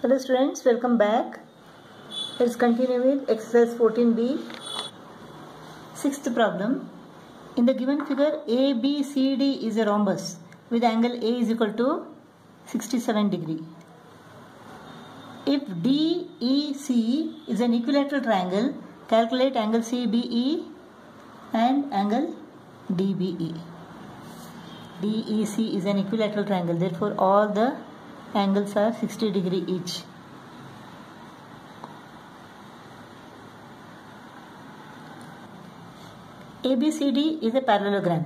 Hello students, welcome back. Let's continue with exercise 14b. Sixth problem. In the given figure, ABCD is a rhombus with angle A is equal to 67 degree. If DEC is an equilateral triangle, calculate angle CBE and angle DBE. DEC is an equilateral triangle, therefore all the angles are 60 degree each. ABCD is a parallelogram,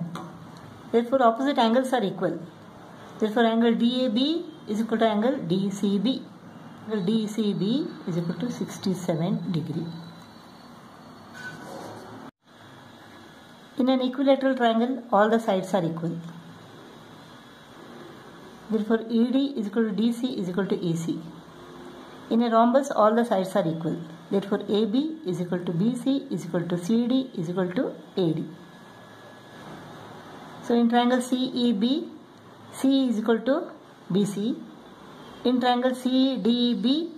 therefore opposite angles are equal. Therefore angle DAB is equal to angle DCB. Angle DCB is equal to 67 degree. In an equilateral triangle, all the sides are equal. Therefore ED is equal to DC is equal to AC. In a rhombus, all the sides are equal. Therefore AB is equal to BC is equal to CD is equal to AD. So in triangle CEB, C is equal to BC. In triangle CDB,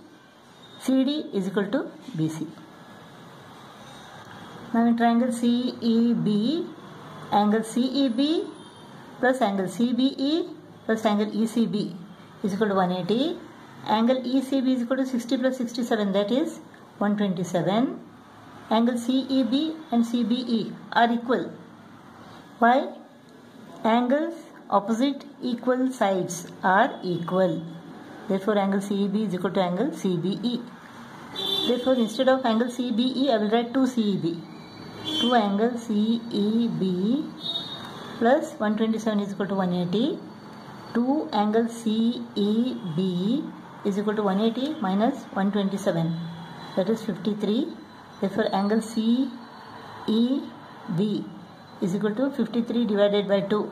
CD is equal to BC. Now in triangle CEB, angle CEB plus angle CBE plus angle ECB is equal to 180. Angle ECB is equal to 60 plus 67, that is 127. Angle CEB and CBE are equal. Why? Angles opposite equal sides are equal. Therefore angle CEB is equal to angle CBE. Therefore instead of angle CBE, I will write 2 CEB. 2 angle CEB plus 127 is equal to 180. 2 angle CEB is equal to 180 minus 127, that is 53. Therefore angle CEB is equal to 53 divided by 2,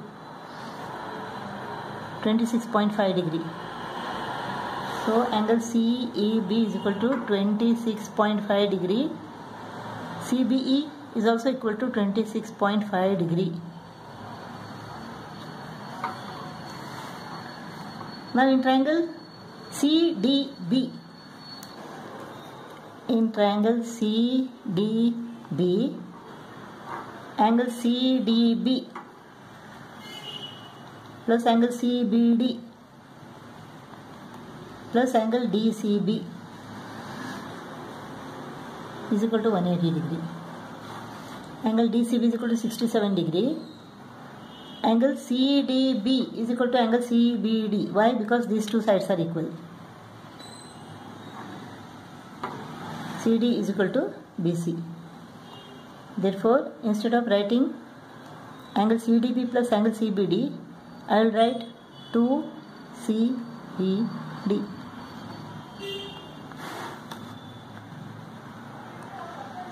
26.5 degree. So angle CEB is equal to 26.5 degree. CBE is also equal to 26.5 degree. Now in triangle CDB, angle CDB plus angle CBD plus angle DCB is equal to 180 degree. Angle DCB is equal to 67 degree. Angle CDB is equal to angle CBD. Why? Because these two sides are equal. CD is equal to BC. Therefore, instead of writing angle CDB plus angle CBD, I will write 2CBD.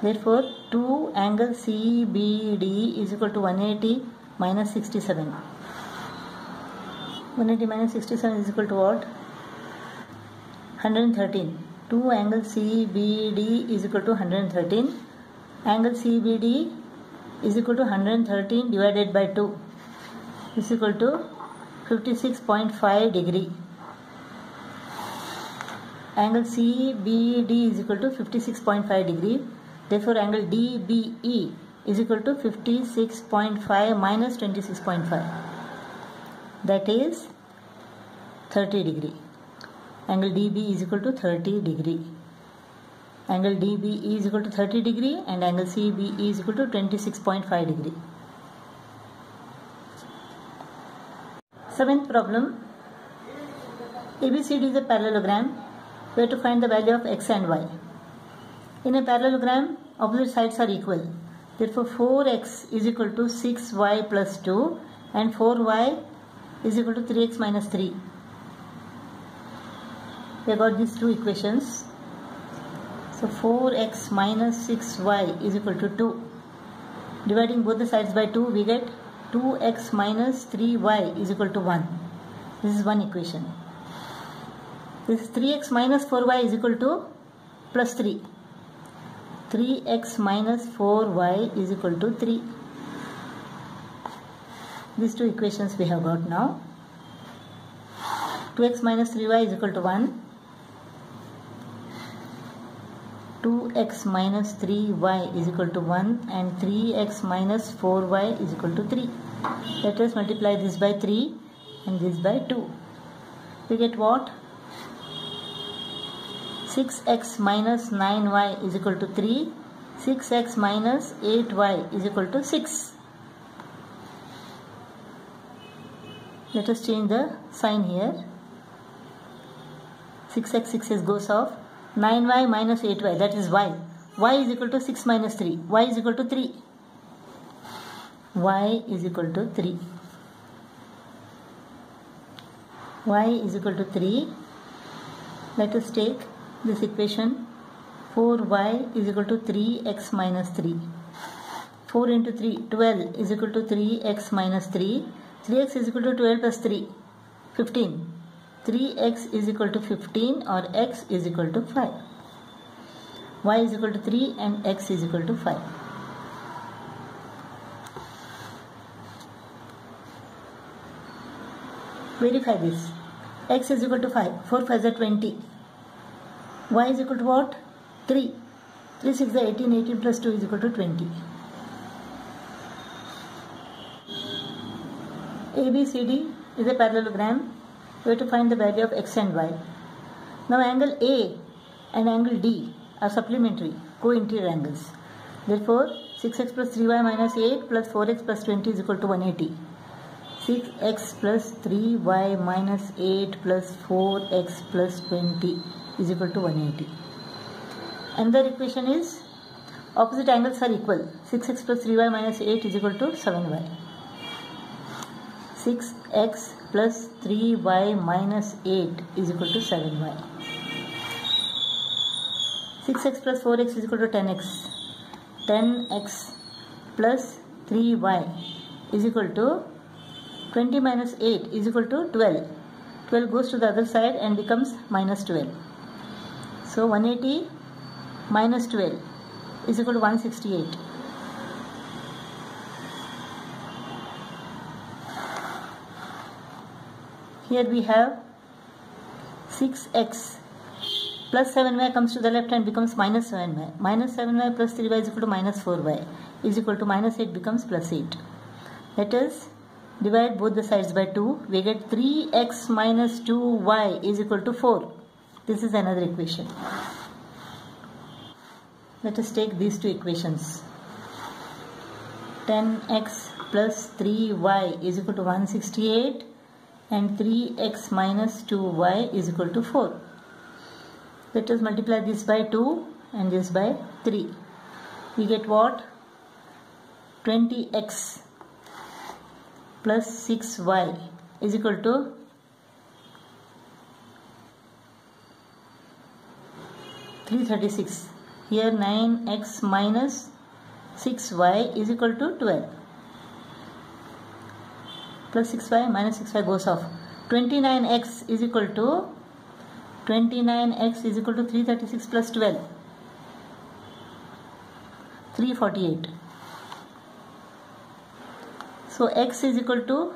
Therefore, 2 angle CBD is equal to 180 minus 67. 180 minus 67 is equal to what? 113. 2 angle CBD is equal to 113. Angle CBD is equal to 113 divided by 2 is equal to 56.5 degree. Angle CBD is equal to 56.5 degree. Therefore angle DBE is equal to 56.5 minus 26.5, that is 30 degree. Angle DB is equal to 30 degree. Angle DBE is equal to 30 degree and angle CBE is equal to 26.5 degree. Seventh problem. ABCD is a parallelogram. We have to find the value of x and y. In a parallelogram, opposite sides are equal. Therefore 4x is equal to 6y plus 2 and 4y is equal to 3x minus 3. We have got these two equations. So 4x minus 6y is equal to 2. Dividing both the sides by 2, we get 2x minus 3y is equal to 1. This is one equation. This is 3x minus 4y is equal to plus 3. 3x minus 4y is equal to 3. These two equations we have got now. 2x minus 3y is equal to 1. 2x minus 3y is equal to 1 and 3x minus 4y is equal to 3. Let us multiply this by 3 and this by 2. We get what? 6x minus 9y is equal to 3. 6x minus 8y is equal to 6. Let us change the sign here. 6x, 6x goes off. 9y minus 8y, that is y. Y is equal to 6 minus 3. Y is equal to 3. Y is equal to 3. Y is equal to 3. Let us take this equation. 4y is equal to 3x minus 3. 4 into 3, 12 is equal to 3x minus 3. 3x is equal to 12 plus 3, 15. 3x is equal to 15 or x is equal to 5. Y is equal to 3 and x is equal to 5. Verify this. X is equal to 5. 4 5 is 20. Y is equal to what? 3. 3 6 is 18. 18 plus 2 is equal to 20. ABCD is a parallelogram. We have to find the value of x and y. Now angle A and angle D are supplementary, co-interior angles. Therefore, 6x plus 3y minus 8 plus 4x plus 20 is equal to 180. 6x plus 3y minus 8 plus 4x plus 20 is equal to 180. Another equation is opposite angles are equal. 6x plus 3y minus 8 is equal to 7y. 6x plus 3y minus 8 is equal to 7y. 6x plus 4x is equal to 10x. 10x plus 3y is equal to 20 minus 8 is equal to 12. 12 goes to the other side and becomes minus 12. So 180 minus 12 is equal to 168. Here we have 6x plus 7y comes to the left and becomes minus 7y. Minus 7y plus 3y is equal to minus 4y is equal to minus 8 becomes plus 8. Let us divide both the sides by 2. We get 3x minus 2y is equal to 4. This is another equation. Let us take these two equations. 10x plus 3y is equal to 168 and 3x minus 2y is equal to 4. Let us multiply this by 2 and this by 3. We get what? 20x plus 6y is equal to 336. Here 9x minus 6y is equal to 12. Plus 6y minus 6y goes off. 29x is equal to 336 plus 12. 348. So x is equal to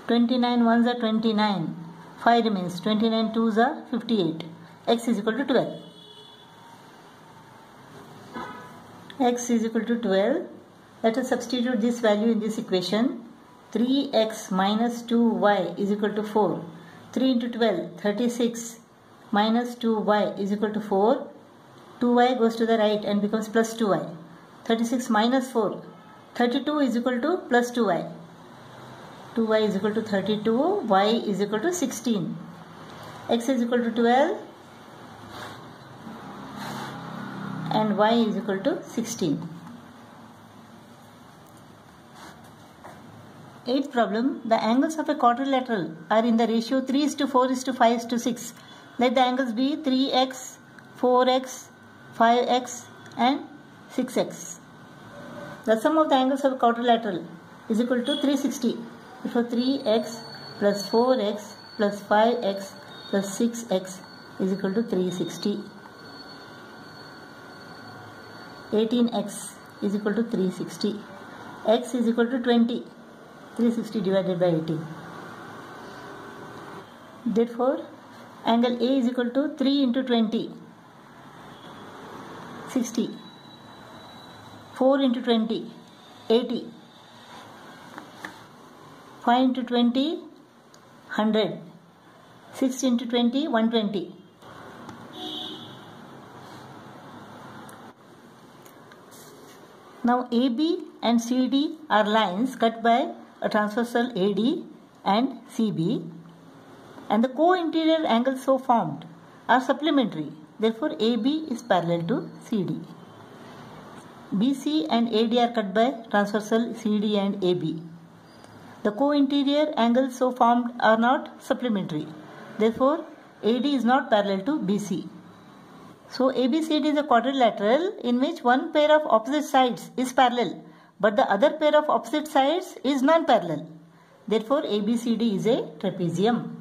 29 ones are 29. 5 remains. 29 twos are 58. X is equal to 12. X is equal to 12. Let us substitute this value in this equation. 3x minus 2y is equal to 4. 3 into 12, 36 minus 2y is equal to 4. 2y goes to the right and becomes plus 2y. 36 minus 4, 32 is equal to plus 2y. 2y is equal to 32, y is equal to 16. X is equal to 12 and y is equal to 16. Eighth problem, the angles of a quadrilateral are in the ratio 3:4:5:6. Let the angles be 3x, 4x, 5x and 6x. The sum of the angles of a quadrilateral is equal to 360. Therefore 3x plus 4x plus 5x plus 6x is equal to 360. 18x is equal to 360. X is equal to 20. 360 divided by 18. Therefore, angle A is equal to 3 into 20. 60. 4 into 20, 80. 5 into 20, 100. 6 into 20, 120. Now AB and CD are lines cut by a transversal AD and CB, and the co-interior angles so formed are supplementary. Therefore, AB is parallel to CD. BC and AD are cut by transversal CD and AB. The co-interior angles so formed are not supplementary. Therefore, AD is not parallel to BC. So, ABCD is a quadrilateral in which one pair of opposite sides is parallel, but the other pair of opposite sides is non-parallel. Therefore, ABCD is a trapezium.